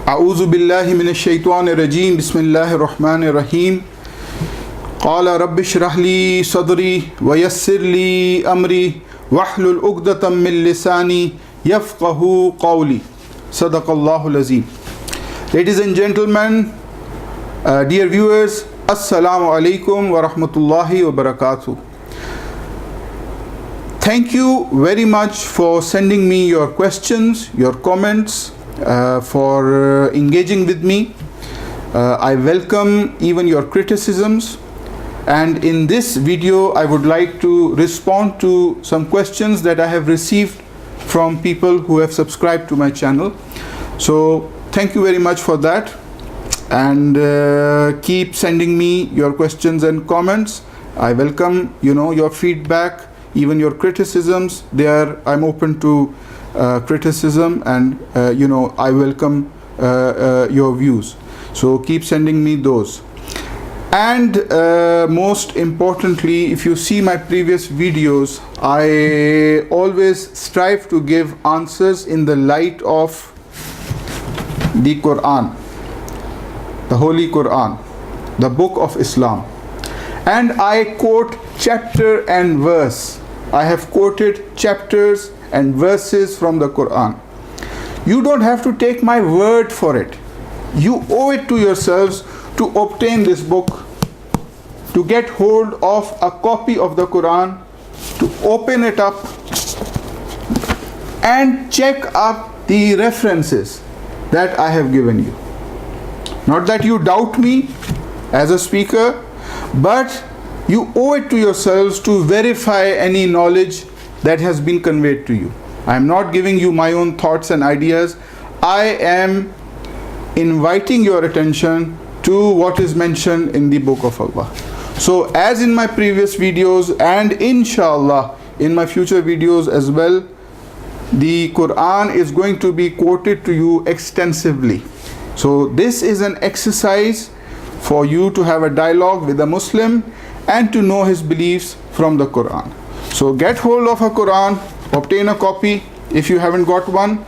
أعوذ بالله من الشيطان الرجيم بسم الله الرحمن الرحيم قال رب اشرح لي صدري ويسر لي أمري واحلل عقدة من لساني يفقهوا قولي صدق الله العظيم. Ladies and gentlemen, dear viewers, Assalamu alaikum wa rahmatullahi wa barakatuh. Thank you very much for sending me your questions, your comments, for engaging with me. I welcome even your criticisms, and in this video I would like to respond to some questions that I have received from people who have subscribed to my channel. So thank you very much for that, and keep sending me your questions and comments. I welcome your feedback, even your criticisms. I'm open to criticism, and I welcome your views. So keep sending me those. And most importantly, if you see my previous videos, I always strive to give answers in the light of the Quran, the Holy Quran, the book of Islam. And I quote chapter and verse. I have quoted chapters and verses from the Quran. You don't have to take my word for it. You owe it to yourselves to obtain this book, to get hold of a copy of the Quran, to open it up and check up the references that I have given you. Not that you doubt me as a speaker, but you owe it to yourselves to verify any knowledge that has been conveyed to you. I am not giving you my own thoughts and ideas. I am inviting your attention to what is mentioned in the book of Allah. So as in my previous videos, and inshallah in my future videos as well, the Quran is going to be quoted to you extensively. So this is an exercise for you to have a dialogue with a Muslim and to know his beliefs from the Quran. So get hold of a Quran, obtain a copy if you haven't got one.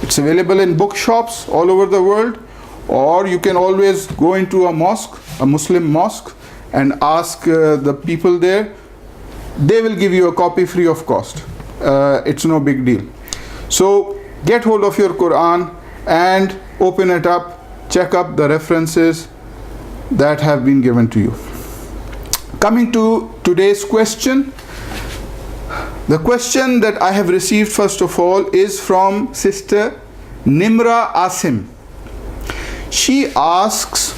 It's available in bookshops all over the world, or you can always go into a mosque, a Muslim mosque, and ask the people there. They will give you a copy free of cost. It's no big deal. So get hold of your Quran and open it up, check up the references that have been given to you. Coming to today's question, the question that I have received first of all is from Sister Nimra Asim. She asks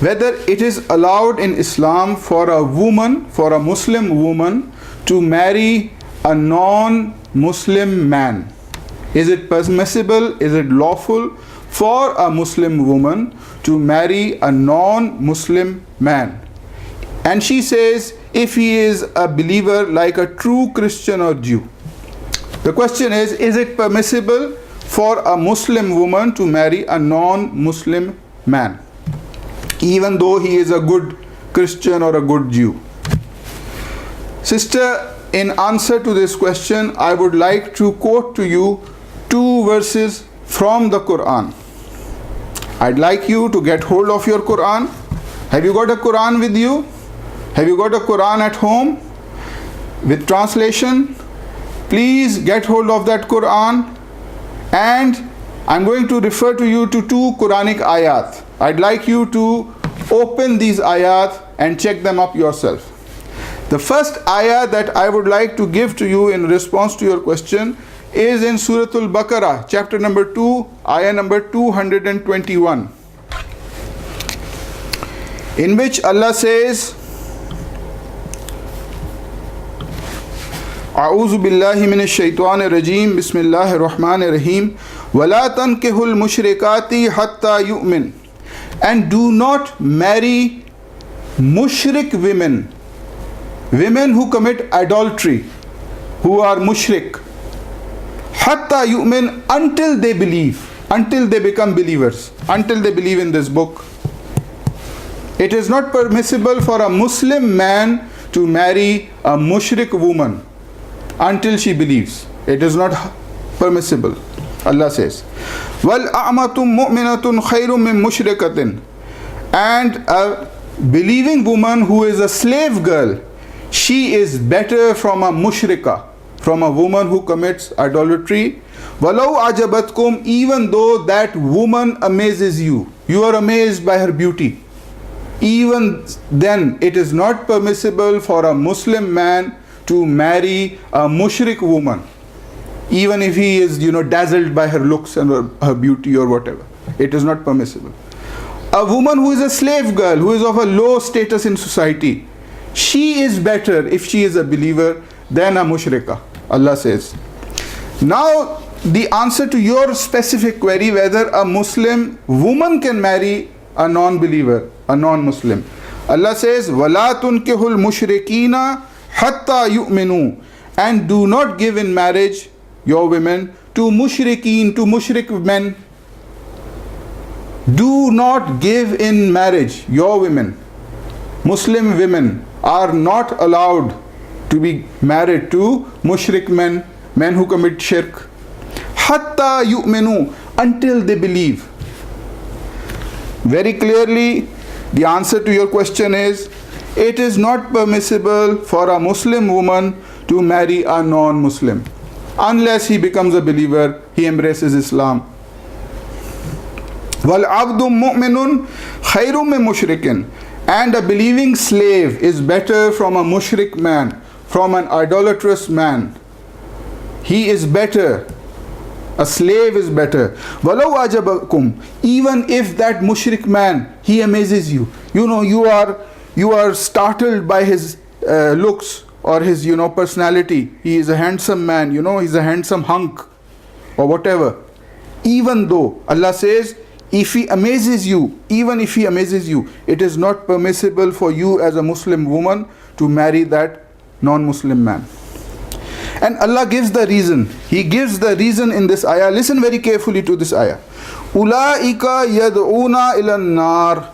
whether it is allowed in Islam for a woman, for a Muslim woman, to marry a non-Muslim man. Is it permissible, is it lawful for a Muslim woman to marry a non-Muslim man? And she says, if he is a believer like a true Christian or Jew. The question is it permissible for a Muslim woman to marry a non-Muslim man, even though he is a good Christian or a good Jew? Sister, in answer to this question, I would like to quote to you two verses from the Quran. I'd like you to get hold of your Quran. Have you got a Quran with you? Have you got a Quran at home with translation? Please get hold of that Quran, and I'm going to refer to you to two Quranic ayat. I'd like you to open these ayat and check them up yourself. The first ayah that I would like to give to you in response to your question is in Surah Al-Baqarah, chapter number 2, ayah number 221, in which Allah says, أعوذ بالله من الشيطان الرجيم بسم الله الرحمن الرحيم ولا تنكحوا المشركات حتى يؤمن. And do not marry mushrik women, women who commit adultery, who are mushrik, hatta yu'min, until they believe, until they become believers, until they believe in this book. It is not permissible for a Muslim man to marry a mushrik woman until she believes. It is not permissible. Allah says, Wal a'matum mu'minatun khayrun min mushrikatin. And a believing woman who is a slave girl, she is better from a mushrika, from a woman who commits idolatry. Walau ajabatkum, even though that woman amazes you, you are amazed by her beauty. Even then, it is not permissible for a Muslim man to marry a mushrik woman, even if he is, dazzled by her looks and her beauty or whatever. It is not permissible. A woman who is a slave girl, who is of a low status in society, she is better if she is a believer than a mushrika, Allah says. Now, the answer to your specific query, whether a Muslim woman can marry a non-believer, a non-Muslim. Allah says, وَلَا تُنْكِهُ الْمُشْرِكِينَ حَتَّى يُؤْمِنُوا. And do not give in marriage your women to mushrikeen, to mushrik men. Do not give in marriage your women. Muslim women are not allowed to be married to mushrik men, men who commit shirk. Hatta yu'minu, until they believe. Very clearly, the answer to your question is, it is not permissible for a Muslim woman to marry a non-Muslim. Unless he becomes a believer, he embraces Islam. Wal abdu mu'minun khayrun min mushrikin. And a believing slave is better from a mushrik man, from an idolatrous man. He is better. A slave is better. Walau ajabakum. Even if that mushrik man, he amazes you. You are startled by his looks or his personality. He is a handsome man. He's a handsome hunk or whatever. Even though Allah says, if he amazes you, even if he amazes you, it is not permissible for you as a Muslim woman to marry that non-Muslim man. And Allah gives the reason. He gives the reason in this ayah. Listen very carefully to this ayah. Ulaika yad'una ila nar.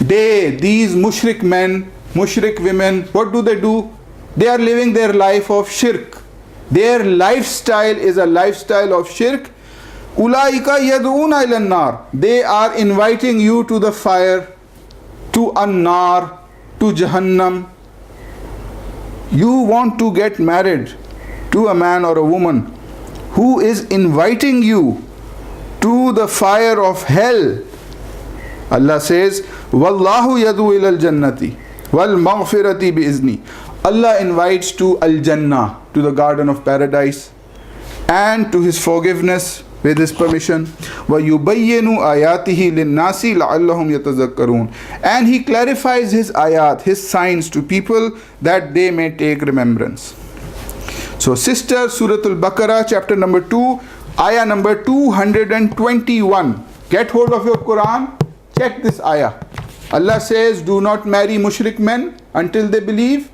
These mushrik men, mushrik women, what do? They are living their life of shirk. Their lifestyle is a lifestyle of shirk. Ulaika yad'una ila nar. They are inviting you to the fire, to an-nar, to Jahannam. You want to get married to a man or a woman who is inviting you to the fire of hell. Allah says, Wallahu yadu ila al-jannati wal maghfirati bi-izni. Allah invites to al-jannah, to the garden of paradise, and to his forgiveness with his permission. وَيُبَيِّنُ آيَاتِهِ لِلنَّاسِ لَعَلَّهُمْ يَتَذَكَّرُونَ. And he clarifies his ayat, his signs to people that they may take remembrance. So sister, Surah Al-Baqarah, chapter number 2, ayah number 221. Get hold of your Quran, check this ayah. Allah says, do not marry mushrik men until they believe.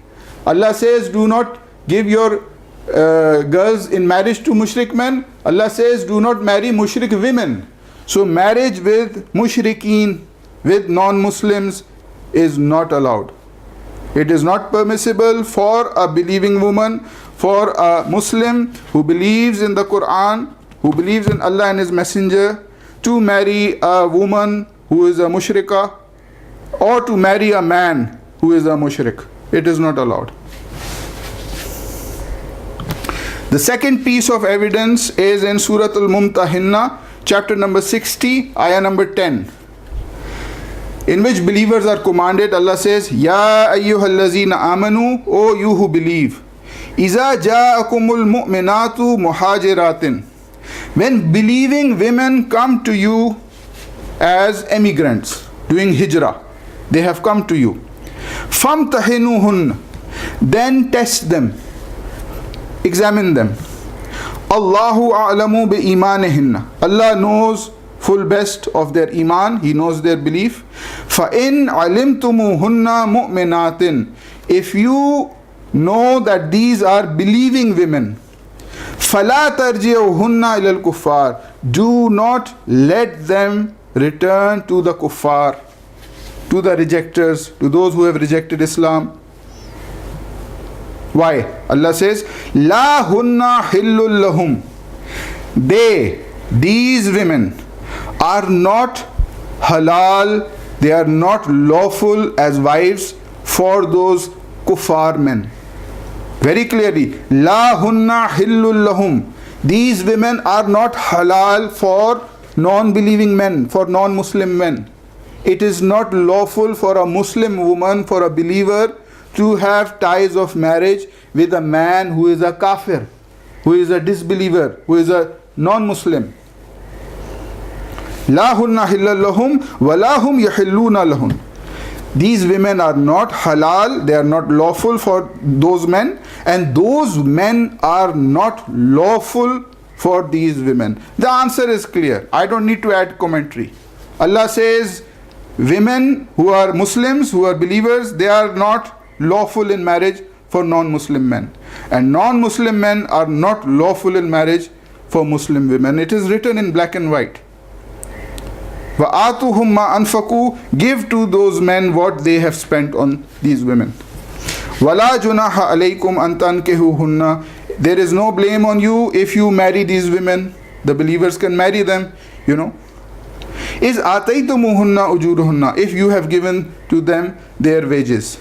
Allah says, do not give your girls in marriage to mushrik men. Allah says, do not marry mushrik women. So marriage with mushrikeen, with non-Muslims, is not allowed. It is not permissible for a believing woman, for a Muslim who believes in the Quran, who believes in Allah and His Messenger, to marry a woman who is a mushrika, or to marry a man who is a mushrik. It is not allowed. The second piece of evidence is in Surah Al-Mumtahinna, chapter number 60, ayah number 10, in which believers are commanded. Allah says, Ya ayyuhallazina amanu, O you who believe, Iza ja'akumul mu'minatu muhajiratin. When believing women come to you as emigrants, doing hijrah, they have come to you. Famtahinuhun, then test them, examine them. Allahu a'lamu bi imanihinna. Allah knows full best of their iman, He knows their belief. فَإِنْ عَلِمْتُمُهُنَّ مُؤْمِنَاتٍ. If you know that these are believing women, فَلَا تَرْجِعُهُنَّ إِلَى الْكُفَّارِ. Do not let them return to the kuffar, to the rejectors, to those who have rejected Islam. Why? Allah says, La hunna hillul lahum. these women are not halal, they are not lawful as wives for those kuffar men. Very clearly, la hunna hillul lahum. These women are not halal for non-believing men, for non-Muslim men. It is not lawful for a Muslim woman, for a believer, to have ties of marriage with a man who is a kafir, who is a disbeliever, who is a non-Muslim. La hunna hillul lahum wa la hum yahilluna lahun. These women are not halal, they are not lawful for those men, and those men are not lawful for these women. The answer is clear. I don't need to add commentary. Allah says women who are Muslims, who are believers, they are not lawful in marriage for non-Muslim men, and non-Muslim men are not lawful in marriage for Muslim women. It is written in black and white. وَآتُهُمْ مَا أَنْفَقُوا. Give to those men what they have spent on these women. وَلَا جُنَاحَ عَلَيْكُمْ أَن تَنْكِحُوهُنَّ. There is no blame on you if you marry these women. The believers can marry them, you know. Is آتَيْتُمُوهُنَّ أُجُورُهُنَّ. If you have given to them their wages.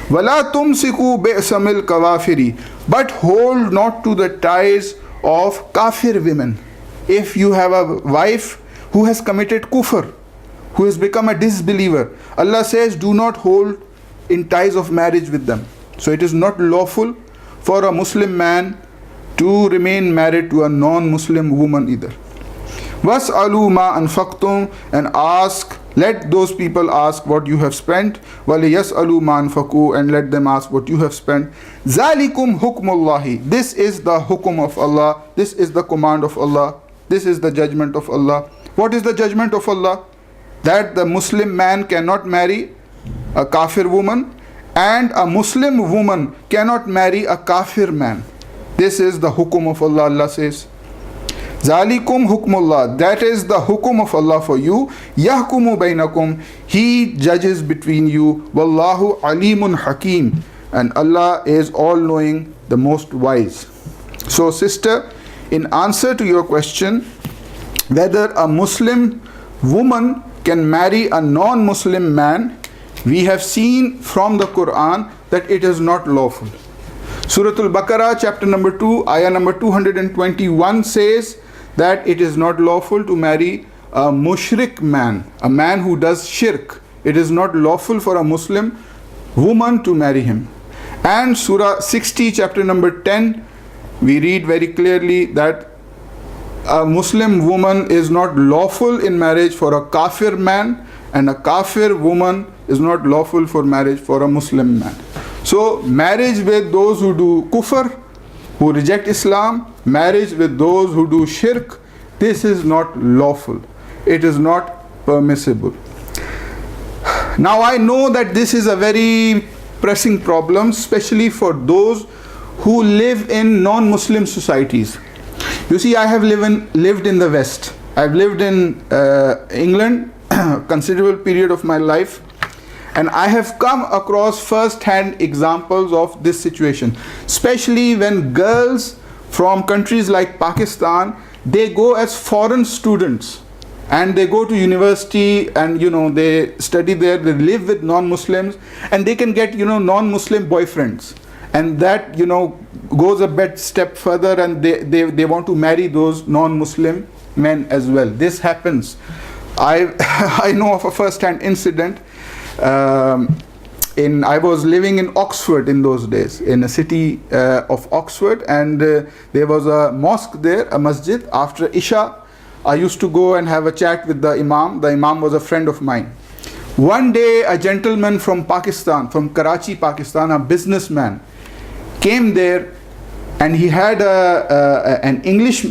وَلَا تُمْسِكُوا بِئْسَمِ الْكَوَافِرِ. But hold not to the ties of kafir women. If you have a wife who has committed kufr, who has become a disbeliever, Allah says do not hold in ties of marriage with them. So it is not lawful for a Muslim man to remain married to a non-Muslim woman either. وَاسْأَلُوا مَا أَنْفَقْتُمْ. And ask, let those people ask what you have spent. وَلِيَسْأَلُوا مَا أَنْفَقُوا. And let them ask what you have spent. ذَلِكُمْ حُكْمُ اللَّهِ. This is the hukum of Allah. This is the command of Allah. This is the judgment of Allah. What is the judgment of Allah? That the Muslim man cannot marry a kafir woman, and a Muslim woman cannot marry a kafir man. This is the hukum of Allah. Allah says, Zalikum hukmullah. That is the hukum of Allah for you. Yahkumu bainakum. He judges between you. Wallahu alimun hakim. And Allah is all-knowing, the most wise. So sister, in answer to your question, whether a Muslim woman can marry a non-Muslim man, we have seen from the Quran that it is not lawful. Surah Al-Baqarah chapter number 2, ayah number 221 says that it is not lawful to marry a mushrik man, a man who does shirk. It is not lawful for a Muslim woman to marry him. And Surah 60 chapter number 10, we read very clearly that a Muslim woman is not lawful in marriage for a kafir man, and a kafir woman is not lawful for marriage for a Muslim man. So marriage with those who do kufr, who reject Islam, marriage with those who do shirk, this is not lawful. It is not permissible. Now I know that this is a very pressing problem, especially for those who live in non-Muslim societies. You see, I have lived in the West. I've lived in England considerable period of my life, and I have come across first-hand examples of this situation, especially when girls from countries like Pakistan, they go as foreign students and they go to university, and they study there, they live with non-Muslims, and they can get non-Muslim boyfriends, and that goes a bit step further, and they want to marry those non-Muslim men as well. This happens. I know of a first-hand incident. I was living in Oxford in those days, in a city of Oxford, and there was a mosque there, a masjid. After Isha, I used to go and have a chat with the Imam. The Imam was a friend of mine. One day, a gentleman from Pakistan, from Karachi, Pakistan, a businessman, came there, and he had an English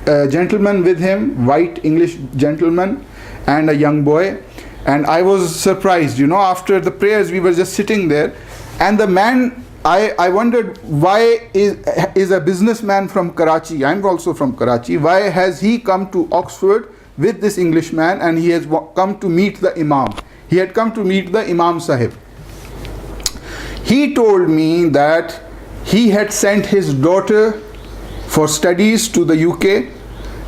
gentleman with him, white English gentleman, and a young boy. And I was surprised, after the prayers, we were just sitting there, and the man, I wondered, why is a businessman from Karachi, I'm also from Karachi, why has he come to Oxford with this Englishman, and he has come to meet the Imam? He had come to meet the Imam Sahib. He told me that he had sent his daughter for studies to the UK,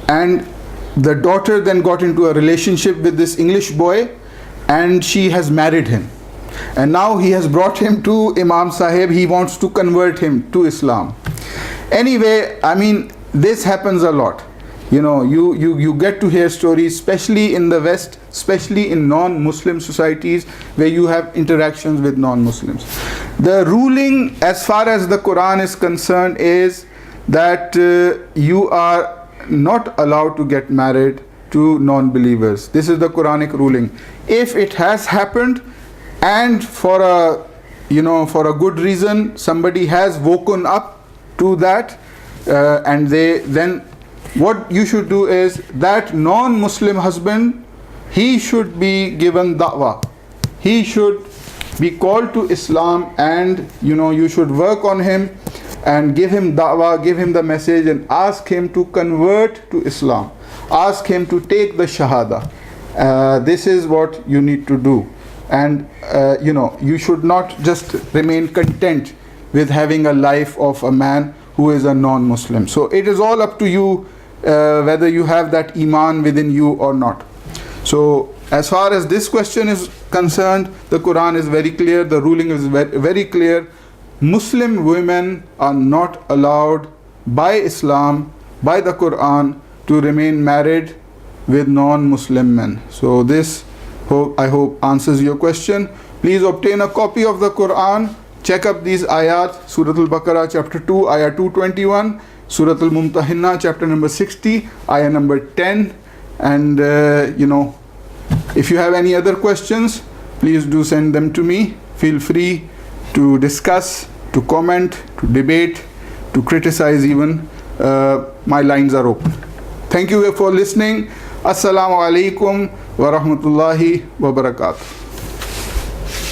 and the daughter then got into a relationship with this English boy, and she has married him. And now he has brought him to Imam Sahib. He wants to convert him to Islam. Anyway, I mean, this happens a lot. You know, you get to hear stories, especially in the West, especially in non-Muslim societies where you have interactions with non-Muslims. The ruling as far as the Quran is concerned is that you are not allowed to get married to non-believers. This is the Quranic ruling. If it has happened and for a good reason, somebody has woken up to that, and then what you should do is that non-Muslim husband, he should be given da'wah. He should be called to Islam, and you should work on him and give him da'wah, give him the message, and ask him to convert to Islam. Ask him to take the shahada. This is what you need to do. And you should not just remain content with having a life of a man who is a non-Muslim. So it is all up to you whether you have that iman within you or not. So as far as this question is concerned, the Quran is very clear, the ruling is very clear. Muslim women are not allowed by Islam, by the Quran, to remain married with non-Muslim men. So this, I hope, answers your question. Please obtain a copy of the Quran. Check up these ayat, Surah Al-Baqarah chapter 2, ayah 221, Surah Al-Mumtahinna chapter number 60, ayah number 10. And if you have any other questions, please do send them to me. Feel free to discuss, to comment, to debate, to criticize even. My lines are open. Thank you for listening. Assalamu alaikum wa rahmatullahi wa barakatuh.